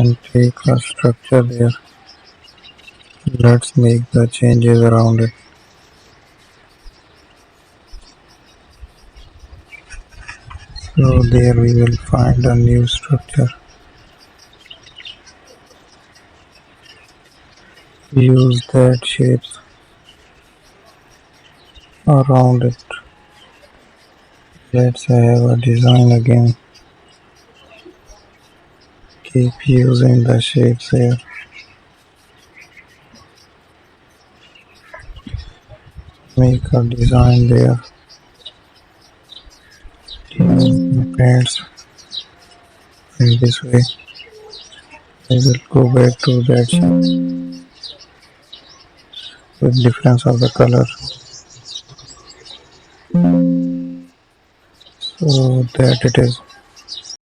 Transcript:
and take a structure there. Let's make the changes around it. So there we will find a new structure. Use that shapes around it. Let's have a design again. Keep using the shapes here. Make a design there. Paints in this way. I will go back to that shape with difference of the color. So that it is.